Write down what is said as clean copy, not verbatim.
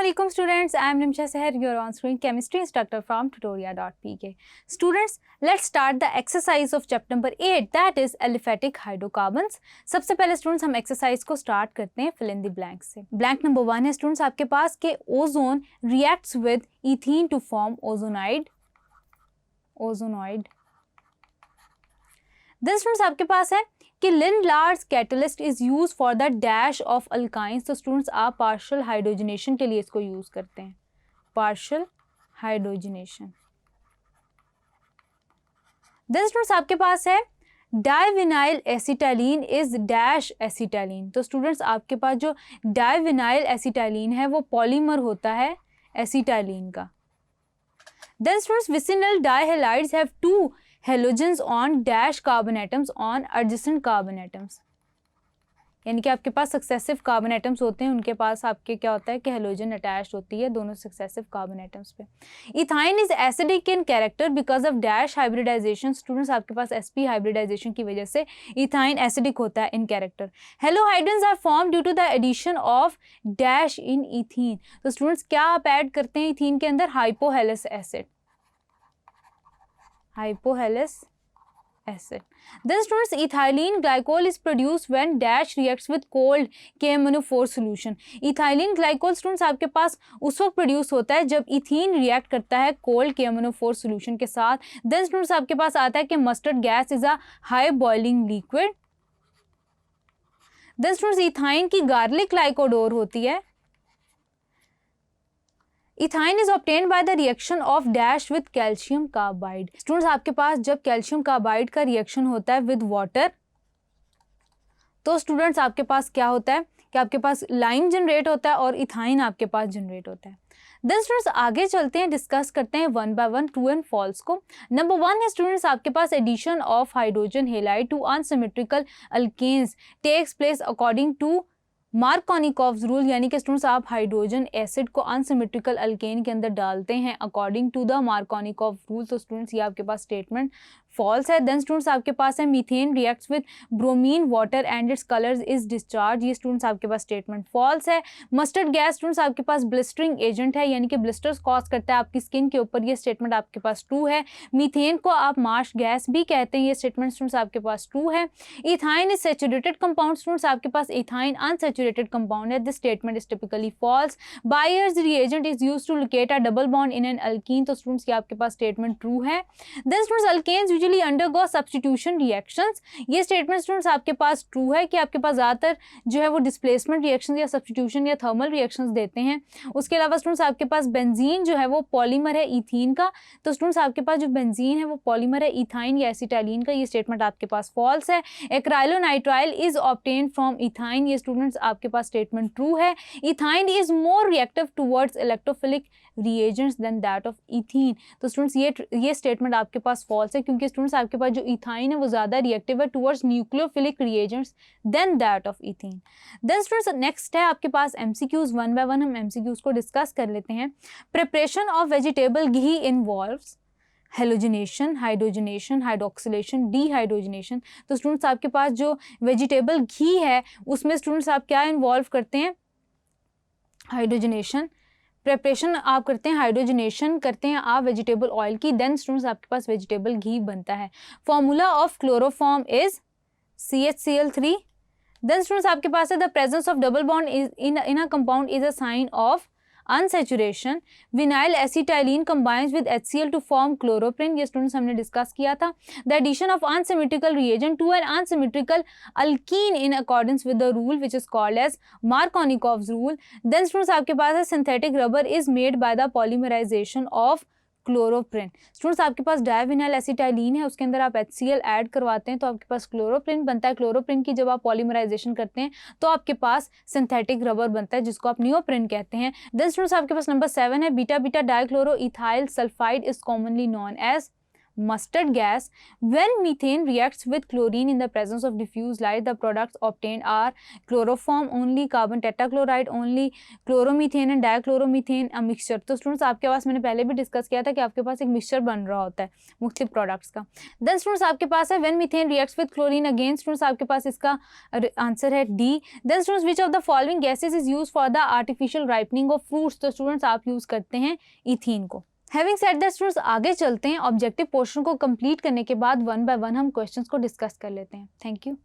Assalamualaikum students, I am Nimsha Seher, your on-screen chemistry instructor from tutoria.pk. Students, let's start the exercise of chapter number 8, that is aliphatic hydrocarbons. सबसे पहले students हम exercise को start करते हैं fill in the blank से. Blank number 1 है students आपके पास कि ozone reacts with ethene to form ozonoid. Then students आपके पास है कि Lindlar's catalyst is used for the dash of alkynes. तो स्टूडेंट्स आप पार्शियल हाइड्रोजनेशन के लिए इसको यूज करते हैं, पार्शियल हाइड्रोजनेशन. देन स्टूडेंट्स आपके पास है डाइविनाइल एसिटाइलिन इज डैश एसिटाइलिन. तो स्टूडेंट्स आपके पास जो डाइविनाइल एसिटाइलिन है वो पॉलीमर होता है एसिटाइलिन का. Then students vicinal dihalides have two halogens on dash carbon atoms on adjacent carbon atoms. यानी कि आपके पास सक्सेसिव कार्बन एटम्स होते हैं, उनके पास आपके क्या होता है कि हेलोजन अटैच्ड होती है दोनों सक्सेसिव कार्बन एटम्स पे. Ethyne is acidic in character because of dash hybridization. Students आपके पास sp हाइब्रिडाइजेशन की वजह से इथाइन एसिडिक होता है in character. Halohydrins are formed due to the addition of dash in ethene. तो स्टूडेंट्स क्या आप ऐड करते हैं इथीन के अंदर? Hypohalous acid, hypohalous acid. Then students ethylene glycol is produced when dash reacts with cold KMnO4 solution. ethylene glycol students आपके पास उस वक्त प्रोड्यूस होता है जब इथीन रिएक्ट करता है कोल्ड KMnO4 सॉल्यूशन के साथ. देन स्टूडेंट्स आपके पास आता है कि mustard gas is a high boiling liquid. Then students ethyne की गार्लिक लाइक ओडोर होती है. Ethyne is obtained by the reaction of dash with calcium carbide. Students आपके पास जब कैल्शियम कार्बाइड का रिएक्शन होता है विद वाटर तो स्टूडेंट्स आपके पास क्या होता है कि आपके पास लाइम जनरेट होता है और इथाइन आपके पास जनरेट होता है. देन स्टूडेंट्स आगे चलते हैं, डिस्कस करते हैं one by one true and false को. नंबर 1 है स्टूडेंट्स आपके पास addition of hydrogen halide to unsymmetrical alkenes takes place according to Markovnikov's rule. यानी कि स्टूडेंट्स आप हाइड्रोजन एसिड को अनसिमेट्रिकल अल्केन के अंदर डालते हैं according to the Markovnikov rule. तो स्टूडेंट्स ये आपके पास स्टेटमेंट फॉल्स है. देन स्टूडेंट्स आपके पास है methane reacts with bromine water and its colours is discharge. ये स्टूडेंट्स आपके पास स्टेटमेंट फॉल्स है. मस्टर्ड गैस स्टूडेंट्स आपके पास ब्लिस्टरिंग एजेंट है, यानी कि ब्लिस्टर्स कॉज करता है आपकी स्किन के ऊपर. ये स्टेटमेंट आपके पास ट्रू है. मीथेन को आप मार्श गैस भी कहते हैं, ये स्टेटमेंट स्टूडेंट्स आपके पास ट्रू है. Ethyne is saturated compound. Students आपके पास इथाइन अनसैचुरेटेड कंपाउंड है. This statement is typically false. Baeyer's reagent is used to locate a double bond in an alkene. तो स्टूडेंट्स ये आपके पास स्टेटमेंट ट्रू है. Then students alkanes usually undergo substitution reactions. ये statement students आपके पास true है कि आपके पास ज़्यादातर जो है वो डिस्प्लेसमेंट रिएक्शंस या सब्स्टिट्यूशन या थर्मल रिएक्शंस देते हैं. उसके अलावा स्टूडेंट्स आपके पास बेंजीन जो है वो पॉलीमर है इथीन का. तो स्टूडेंट्स आपके पास जो बेंजीन है वो पॉलीमर है इथाइन या एसिटाइलिन का. ये स्टेटमेंट आपके पास फॉल्स है. Acrylonitrile is obtained from ethyne. ये स्टूडेंट्स आपके पास स्टेटमेंट ट्रू है. Ethyne is more reactive towards electrophilic reagents than that of ethene. तो स्टूडेंट्स ये स्टेटमेंट आपके पास फॉल्स है क्योंकि स्टूडेंट्स आपके पास जो इथाइन है वो ज़्यादा रिएक्टिव है towards nucleophilic reagents than that of ethene. Then students next है आपके पास एमसीक्यूज. वन बाय वन हम एमसीक्यूज को डिस्कस कर लेते हैं. Preparation of vegetable ghee involves halogenation, hydrogenation, hydroxylation, dehydrogenation. तो स्टूडेंट्स आपके पास जो वेजिटेबल घी है उसमें स्टूडेंट्स आप क्या इन्वॉल्व करते हैं? हाइड्रोजनेशन. प्रिपरेशन आप करते हैं, हाइड्रोजनेशन करते हैं आप वेजिटेबल ऑयल की. देन स्टूडेंट्स आपके पास वेजिटेबल घी बनता है. Formula of chloroform is CHCl3. Then students आपके पास है the presence of double bond in a compound is a sign of unsaturation. Vinyl acetylene combines with HCl to form chloroprin. ये स्टूडेंट्स हमने discuss किया था. The addition of unsymmetrical reagent to an unsymmetrical alkene in accordance with the rule which is called as Markovnikov's rule. Then students आपके पास है synthetic rubber is made by the polymerization of chloroprene. Students आपके पास डाइविनाइल acetylene है, उसके अंदर आप HCl add करवाते हैं तो आपके पास क्लोरोप्रिन बनता है. क्लोरोप्रिन की जब आप पॉलीमराइजेशन करते हैं तो आपके पास सिंथेटिक रबर बनता है जिसको आप नियोप्रिन कहते हैं. देन स्टूडेंट्स आपके पास नंबर 7 है beta beta dichloro ethyl sulphide is commonly known as mustard gas. When methane reacts with chlorine in the presence of diffuse light, the products obtained are chloroform only, carbon tetrachloride only, chloromethane and dichloromethane, a mixture. तो students आपके पास मैंने पहले भी discuss किया था कि आपके पास एक मिक्सचर बन रहा होता है मुख्तलिफ प्रोडक्ट्स का. देन स्टूडेंट्स आपके पास है when methane reacts with chlorine. Again students आपके पास इसका आंसर है D. Then students which of the following gases is use for the artificial ripening of fruits. तो स्टूडेंट्स आप यूज करते हैं इथीन को. हैविंग सेड दैट स्टूडेंट्स आगे चलते हैं. ऑब्जेक्टिव पोर्शन को कंप्लीट करने के बाद वन बाय वन हम क्वेश्चंस को डिस्कस कर लेते हैं. Thank you.